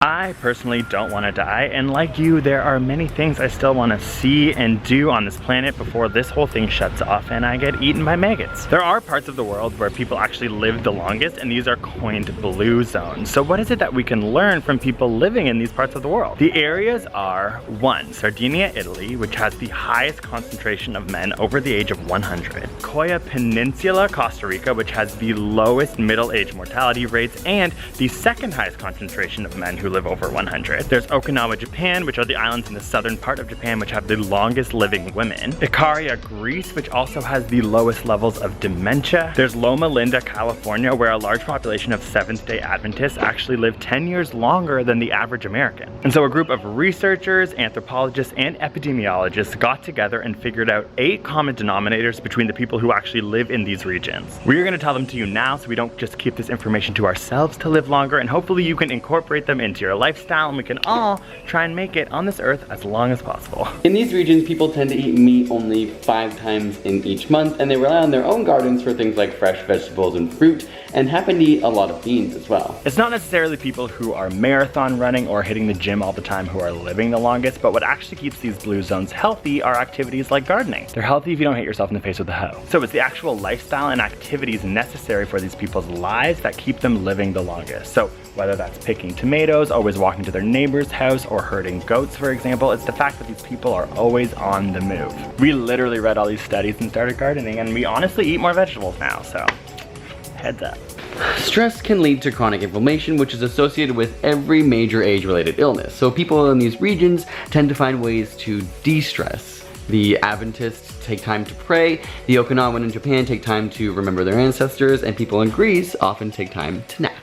I personally don't want to die, and like you, there are many things I still want to see and do on this planet before this whole thing shuts off and I get eaten by maggots. There are parts of the world where people actually live the longest, and these are coined blue zones. So what is it that we can learn from people living in these parts of the world? The areas are 1. Sardinia, Italy, which has the highest concentration of men over the age of 100. Coya Peninsula, Costa Rica, which has the lowest middle-age mortality rates and the second highest concentration of men who live over 100. There's Okinawa, Japan, which are the islands in the southern part of Japan which have the longest living women. Ikaria, Greece, which also has the lowest levels of dementia. There's Loma Linda, California, where a large population of Seventh-day Adventists actually live 10 years longer than the average American. And so a group of researchers, anthropologists, and epidemiologists got together and figured out 8 common denominators between the people who actually live in these regions. We're gonna tell them to you now so we don't just keep this information to ourselves to live longer, and hopefully you can incorporate them into your lifestyle and we can all try and make it on this earth as long as possible. In these regions, people tend to eat meat only 5 times in each month, and they rely on their own gardens for things like fresh vegetables and fruit, and happen to eat a lot of beans as well. It's not necessarily people who are marathon running or hitting the gym all the time who are living the longest, but what actually keeps these blue zones healthy are activities like gardening. They're healthy if you don't hit yourself in the face with a hoe. So it's the actual lifestyle and activities necessary for these people's lives that keep them living the longest. So whether that's picking tomatoes, always walking to their neighbor's house, or herding goats, for example, it's the fact that these people are always on the move. We literally read all these studies and started gardening, and we honestly eat more vegetables now, so heads up. Stress can lead to chronic inflammation, which is associated with every major age-related illness. So people in these regions tend to find ways to de-stress. The Adventists take time to pray, the Okinawan in Japan take time to remember their ancestors, and people in Greece often take time to nap.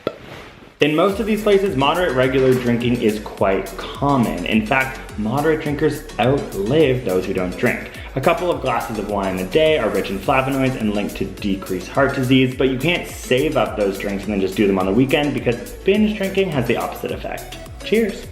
In most of these places, moderate regular drinking is quite common. In fact, moderate drinkers outlive those who don't drink. A couple of glasses of wine a day are rich in flavonoids and linked to decreased heart disease, but you can't save up those drinks and then just do them on the weekend because binge drinking has the opposite effect. Cheers.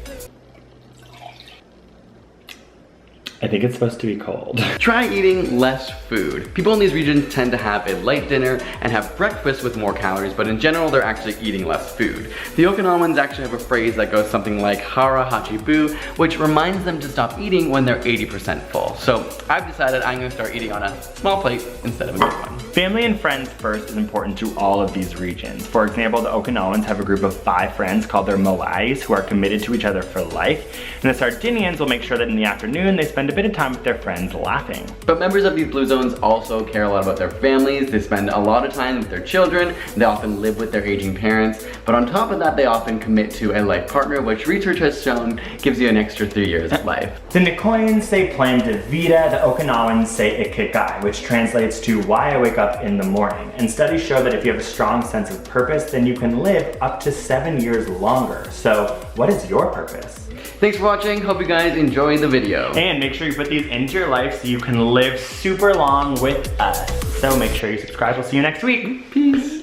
I think it's supposed to be cold. Try eating less food. People in these regions tend to have a light dinner and have breakfast with more calories, but in general, they're actually eating less food. The Okinawans actually have a phrase that goes something like hara hachibu, which reminds them to stop eating when they're 80% full. So I've decided I'm gonna start eating on a small plate instead of a big one. Family and friends first is important to all of these regions. For example, the Okinawans have a group of 5 friends called their moais who are committed to each other for life. And the Sardinians will make sure that in the afternoon they spend a bit of time with their friends laughing. But members of these blue zones also care a lot about their families. They spend a lot of time with their children. They often live with their aging parents. But on top of that, they often commit to a life partner, which research has shown gives you an extra 3 years of life. The Nicoyans say plan de vida, the Okinawans say ikigai, which translates to why I wake up in the morning. And studies show that if you have a strong sense of purpose, then you can live up to 7 years longer. So what is your purpose? Thanks for watching. Hope you guys enjoyed the video. And make sure you put these into your life so you can live super long with us. So make sure you subscribe. We'll see you next week. Peace.